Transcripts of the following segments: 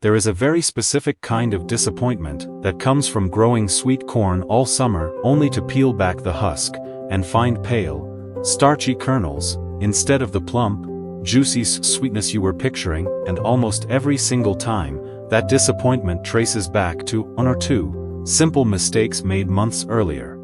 there is a very specific kind of disappointment that comes from growing sweet corn all summer only to peel back the husk and find pale, starchy kernels instead of the plump, juicy sweetness you were picturing, and almost every single time, that disappointment traces back to one or two simple mistakes made months earlier.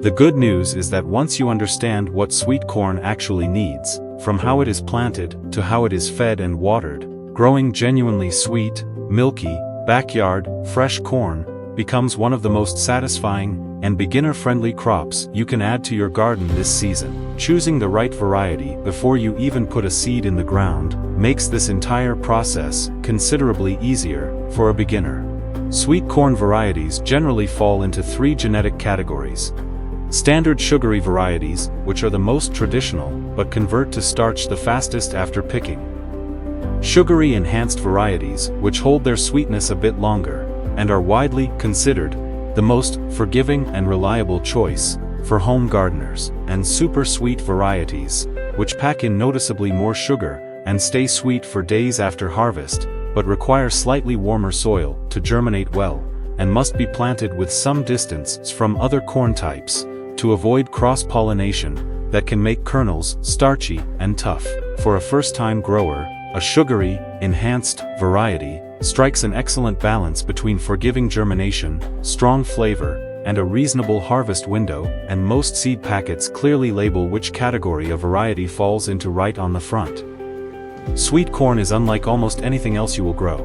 The good news is that once you understand what sweet corn actually needs, from how it is planted to how it is fed and watered, growing genuinely sweet, milky, backyard, fresh corn becomes one of the most satisfying and beginner-friendly crops you can add to your garden this season. Choosing the right variety before you even put a seed in the ground makes this entire process considerably easier for a beginner. Sweet corn varieties generally fall into three genetic categories. Standard sugary varieties, which are the most traditional, but convert to starch the fastest after picking. Sugary enhanced varieties, which hold their sweetness a bit longer, and are widely considered the most forgiving and reliable choice for home gardeners, and super sweet varieties, which pack in noticeably more sugar and stay sweet for days after harvest, but require slightly warmer soil to germinate well, and must be planted with some distance from other corn types to avoid cross-pollination that can make kernels starchy and tough. For a first-time grower, a sugary, enhanced variety strikes an excellent balance between forgiving germination, strong flavor, and a reasonable harvest window, and most seed packets clearly label which category a variety falls into right on the front. Sweet corn is unlike almost anything else you will grow,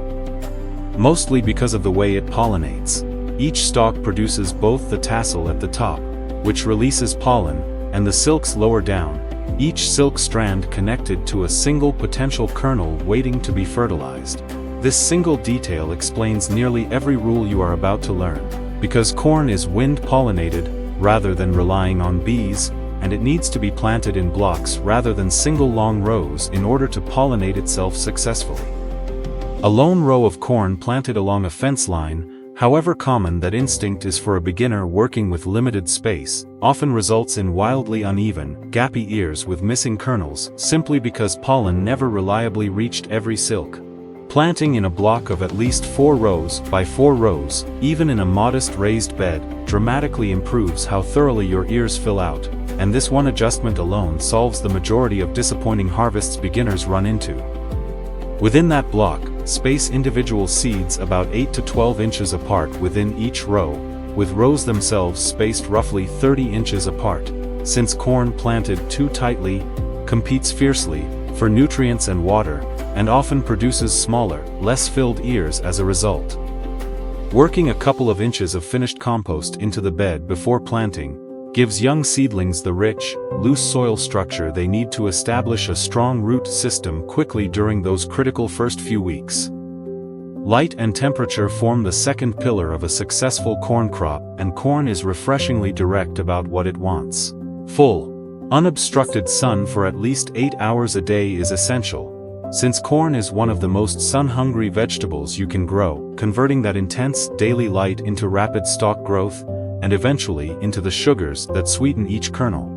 mostly because of the way it pollinates. Each stalk produces both the tassel at the top, which releases pollen, and the silks lower down, each silk strand connected to a single potential kernel waiting to be fertilized. This single detail explains nearly every rule you are about to learn, because corn is wind-pollinated rather than relying on bees, and it needs to be planted in blocks rather than single long rows in order to pollinate itself successfully. A lone row of corn planted along a fence line, however common that instinct is for a beginner working with limited space, often results in wildly uneven, gappy ears with missing kernels simply because pollen never reliably reached every silk. Planting in a block of at least 4 rows by 4 rows, even in a modest raised bed, dramatically improves how thoroughly your ears fill out, and this one adjustment alone solves the majority of disappointing harvests beginners run into. Within that block, space individual seeds about 8 to 12 inches apart within each row, with rows themselves spaced roughly 30 inches apart, since corn planted too tightly competes fiercely for nutrients and water, and often produces smaller, less filled ears as a result. Working a couple of inches of finished compost into the bed before planting gives young seedlings the rich, loose soil structure they need to establish a strong root system quickly during those critical first few weeks. Light and temperature form the second pillar of a successful corn crop, and corn is refreshingly direct about what it wants. Full, unobstructed sun for at least 8 hours a day is essential, since corn is one of the most sun-hungry vegetables you can grow, converting that intense daily light into rapid stalk growth, and eventually into the sugars that sweeten each kernel.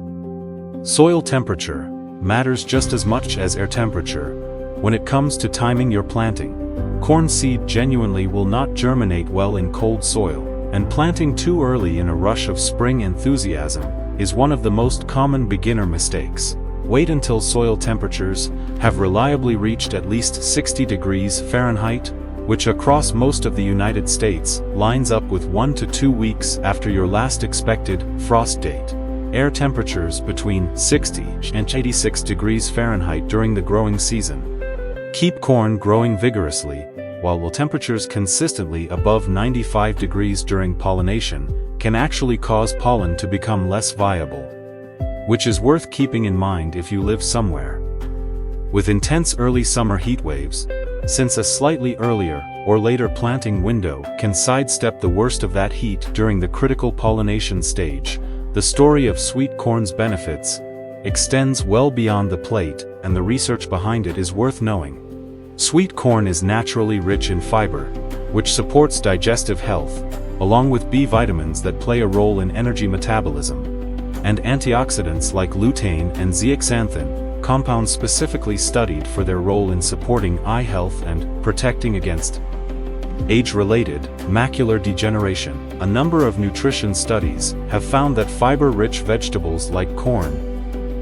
Soil temperature matters just as much as air temperature when it comes to timing your planting. Corn seed genuinely will not germinate well in cold soil, and planting too early in a rush of spring enthusiasm is one of the most common beginner mistakes. Wait until soil temperatures have reliably reached at least 60 degrees Fahrenheit, which across most of the United States lines up with 1 to 2 weeks after your last expected frost date. Air temperatures between 60 and 86 degrees Fahrenheit during the growing season keep corn growing vigorously, while temperatures consistently above 95 degrees during pollination can actually cause pollen to become less viable, which is worth keeping in mind if you live somewhere with intense early summer heat waves, since a slightly earlier or later planting window can sidestep the worst of that heat during the critical pollination stage. The story of sweet corn's benefits extends well beyond the plate, and the research behind it is worth knowing. Sweet corn is naturally rich in fiber, which supports digestive health, along with B vitamins that play a role in energy metabolism, and antioxidants like lutein and zeaxanthin, compounds specifically studied for their role in supporting eye health and protecting against Age-related, macular degeneration. A number of nutrition studies have found that fiber-rich vegetables like corn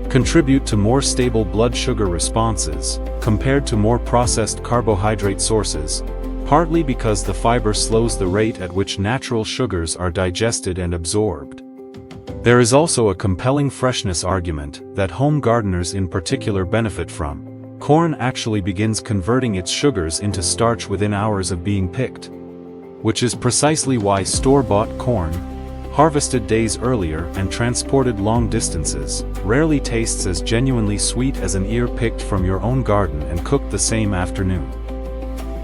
contribute to more stable blood sugar responses compared to more processed carbohydrate sources, partly because the fiber slows the rate at which natural sugars are digested and absorbed. There is also a compelling freshness argument that home gardeners in particular benefit from. Corn actually begins converting its sugars into starch within hours of being picked, which is precisely why store-bought corn, harvested days earlier and transported long distances, rarely tastes as genuinely sweet as an ear picked from your own garden and cooked the same afternoon.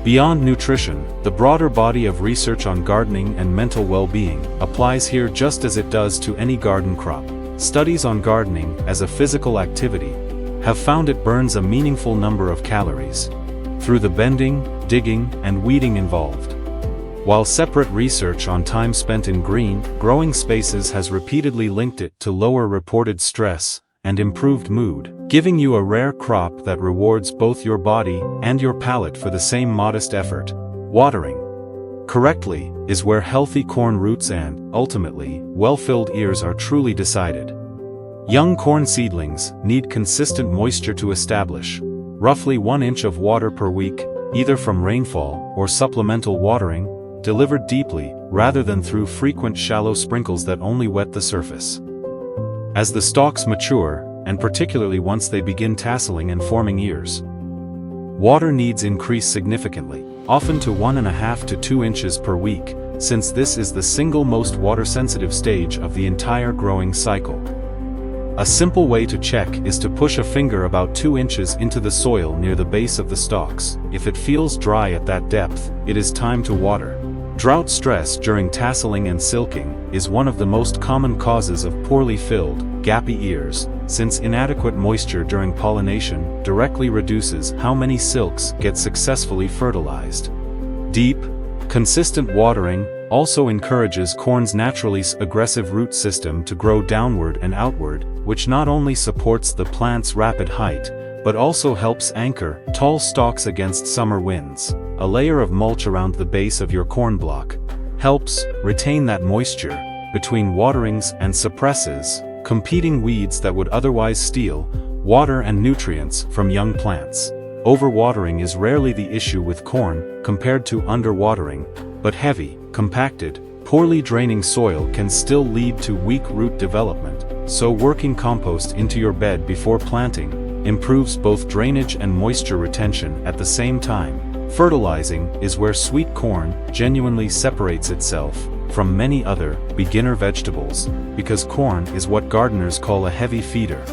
Beyond nutrition, the broader body of research on gardening and mental well-being applies here just as it does to any garden crop. Studies on gardening as a physical activity have found it burns a meaningful number of calories through the bending, digging, and weeding involved. While separate research on time spent in green, growing spaces has repeatedly linked it to lower reported stress and improved mood, giving you a rare crop that rewards both your body and your palate for the same modest effort. Watering correctly is where healthy corn roots and, ultimately, well-filled ears are truly decided. Young corn seedlings need consistent moisture to establish roughly 1 inch of water per week, either from rainfall or supplemental watering, delivered deeply, rather than through frequent shallow sprinkles that only wet the surface. As the stalks mature, and particularly once they begin tasseling and forming ears, water needs increase significantly, often to 1.5 to 2 inches per week, since this is the single most water-sensitive stage of the entire growing cycle. A simple way to check is to push a finger about 2 inches into the soil near the base of the stalks. If it feels dry at that depth, it is time to water. Drought stress during tasseling and silking is one of the most common causes of poorly filled, gappy ears, since inadequate moisture during pollination directly reduces how many silks get successfully fertilized. Deep, consistent watering also encourages corn's naturally aggressive root system to grow downward and outward, which not only supports the plant's rapid height, but also helps anchor tall stalks against summer winds. A layer of mulch around the base of your corn block helps retain that moisture between waterings and suppresses competing weeds that would otherwise steal water and nutrients from young plants. Overwatering is rarely the issue with corn compared to underwatering, but heavy, compacted, poorly draining soil can still lead to weak root development, so working compost into your bed before planting improves both drainage and moisture retention at the same time. Fertilizing is where sweet corn genuinely separates itself from many other beginner vegetables, because corn is what gardeners call a heavy feeder,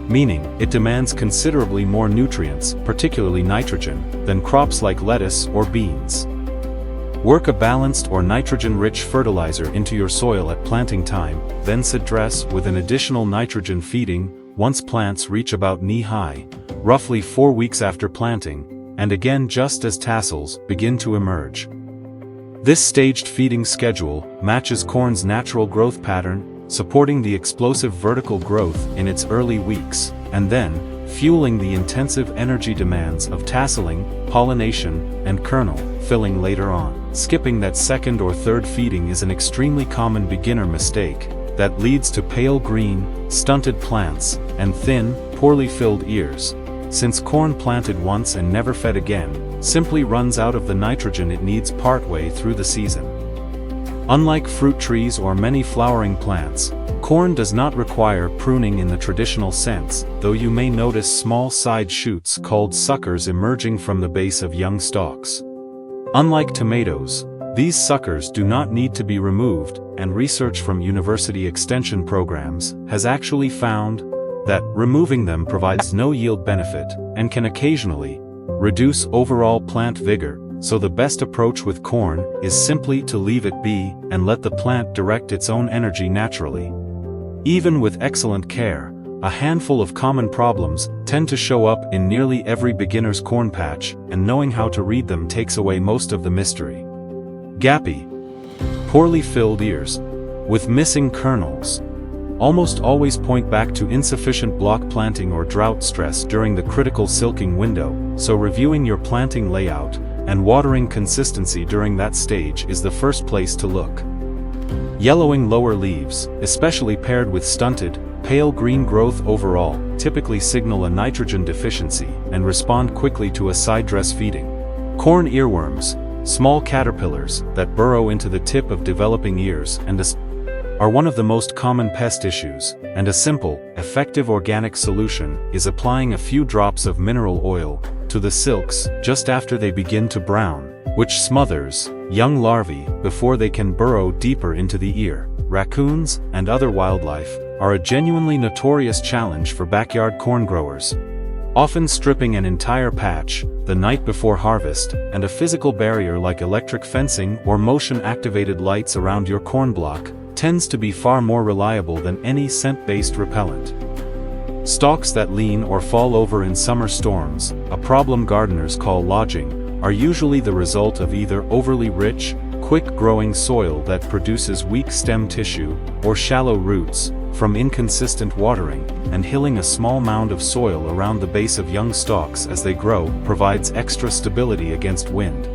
meaning it demands considerably more nutrients, particularly nitrogen, than crops like lettuce or beans. Work a balanced or nitrogen-rich fertilizer into your soil at planting time, then address with an additional nitrogen feeding once plants reach about knee-high, roughly 4 weeks after planting, and again just as tassels begin to emerge. This staged feeding schedule matches corn's natural growth pattern, supporting the explosive vertical growth in its early weeks, and then fueling the intensive energy demands of tasseling, pollination, and kernel filling later on. Skipping that second or third feeding is an extremely common beginner mistake that leads to pale green, stunted plants, and thin, poorly filled ears, since corn planted once and never fed again simply runs out of the nitrogen it needs partway through the season. Unlike fruit trees or many flowering plants, corn does not require pruning in the traditional sense, though you may notice small side shoots called suckers emerging from the base of young stalks. Unlike tomatoes, these suckers do not need to be removed, and research from university extension programs has actually found that removing them provides no yield benefit and can occasionally reduce overall plant vigor, so the best approach with corn is simply to leave it be and let the plant direct its own energy naturally. Even with excellent care, a handful of common problems tend to show up in nearly every beginner's corn patch, and knowing how to read them takes away most of the mystery. Gappy, poorly filled ears with missing kernels almost always point back to insufficient block planting or drought stress during the critical silking window, so reviewing your planting layout and watering consistency during that stage is the first place to look. Yellowing lower leaves, especially paired with stunted, pale green growth overall, typically signal a nitrogen deficiency and respond quickly to a side dress feeding. Corn earworms, small caterpillars that burrow into the tip of developing ears are one of the most common pest issues, and a simple, effective organic solution is applying a few drops of mineral oil to the silks just after they begin to brown, which smothers young larvae before they can burrow deeper into the ear. Raccoons and other wildlife are a genuinely notorious challenge for backyard corn growers. Often stripping an entire patch the night before harvest, and a physical barrier like electric fencing or motion-activated lights around your corn block tends to be far more reliable than any scent-based repellent. Stalks that lean or fall over in summer storms, a problem gardeners call lodging, are usually the result of either overly rich, quick-growing soil that produces weak stem tissue, or shallow roots from inconsistent watering, and hilling a small mound of soil around the base of young stalks as they grow provides extra stability against wind.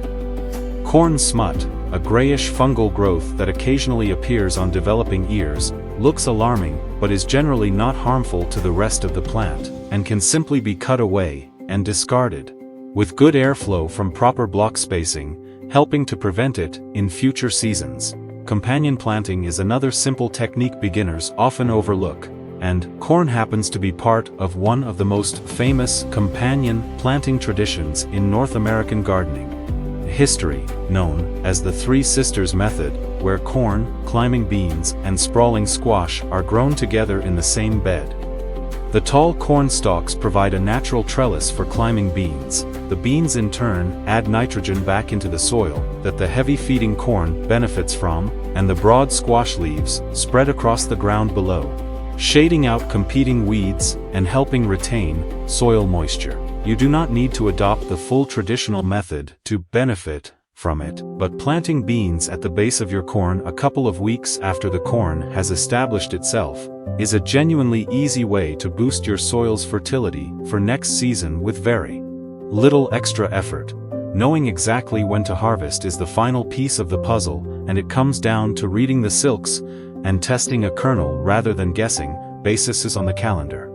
Corn smut, a grayish fungal growth that occasionally appears on developing ears, looks alarming but is generally not harmful to the rest of the plant, and can simply be cut away and discarded, with good airflow from proper block spacing, helping to prevent it in future seasons. Companion planting is another simple technique beginners often overlook, and corn happens to be part of one of the most famous companion planting traditions in North American gardening history, known as the Three Sisters method, where corn, climbing beans, and sprawling squash are grown together in the same bed. The tall corn stalks provide a natural trellis for climbing beans. The beans in turn add nitrogen back into the soil that the heavy-feeding corn benefits from, and the broad squash leaves spread across the ground below, shading out competing weeds and helping retain soil moisture. You do not need to adopt the full traditional method to benefit from it, but planting beans at the base of your corn a couple of weeks after the corn has established itself is a genuinely easy way to boost your soil's fertility for next season with very little extra effort. Knowing exactly when to harvest is the final piece of the puzzle, and it comes down to reading the silks and testing a kernel rather than guessing. Basis is on the calendar.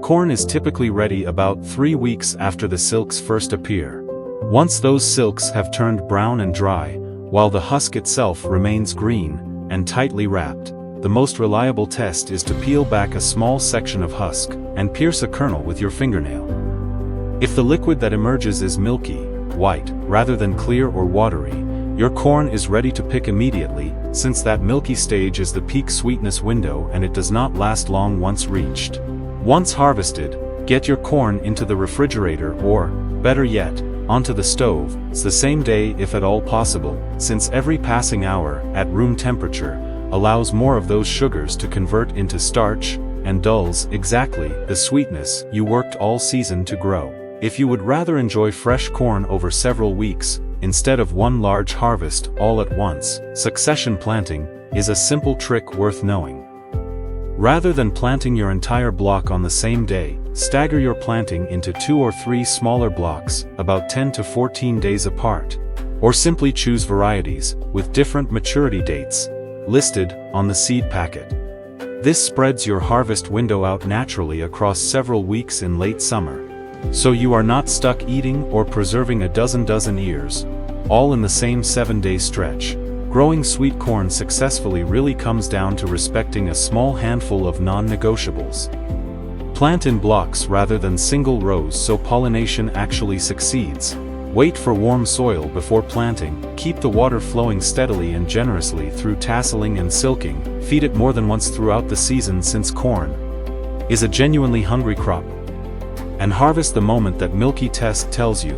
Corn is typically ready about 3 weeks after the silks first appear. Once those silks have turned brown and dry, while the husk itself remains green and tightly wrapped, the most reliable test is to peel back a small section of husk and pierce a kernel with your fingernail. If the liquid that emerges is milky, white, rather than clear or watery, your corn is ready to pick immediately, since that milky stage is the peak sweetness window and it does not last long once reached. Once harvested, get your corn into the refrigerator or, better yet, onto the stove, the same day if at all possible, since every passing hour at room temperature allows more of those sugars to convert into starch and dulls exactly the sweetness you worked all season to grow. If you would rather enjoy fresh corn over several weeks, instead of one large harvest all at once, succession planting is a simple trick worth knowing. Rather than planting your entire block on the same day, stagger your planting into 2 or 3 smaller blocks, about 10 to 14 days apart. Or simply choose varieties with different maturity dates listed on the seed packet. This spreads your harvest window out naturally across several weeks in late summer, so you are not stuck eating or preserving a dozen ears, all in the same 7-day stretch. Growing sweet corn successfully really comes down to respecting a small handful of non-negotiables. Plant in blocks rather than single rows so pollination actually succeeds. Wait for warm soil before planting. Keep the water flowing steadily and generously through tasseling and silking. Feed it more than once throughout the season, since corn is a genuinely hungry crop. And harvest the moment that milky test tells you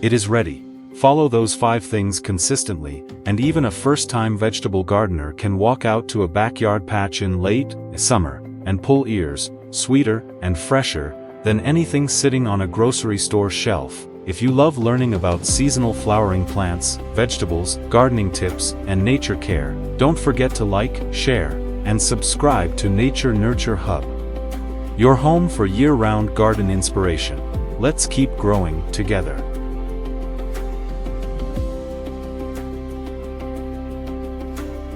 it is ready. Follow those 5 things consistently, and even a first-time vegetable gardener can walk out to a backyard patch in late summer and pull ears sweeter and fresher than anything sitting on a grocery store shelf. If you love learning about seasonal flowering plants, vegetables, gardening tips, and nature care, don't forget to like, share, and subscribe to Nature Nurture Hub, your home for year-round garden inspiration. Let's keep growing together.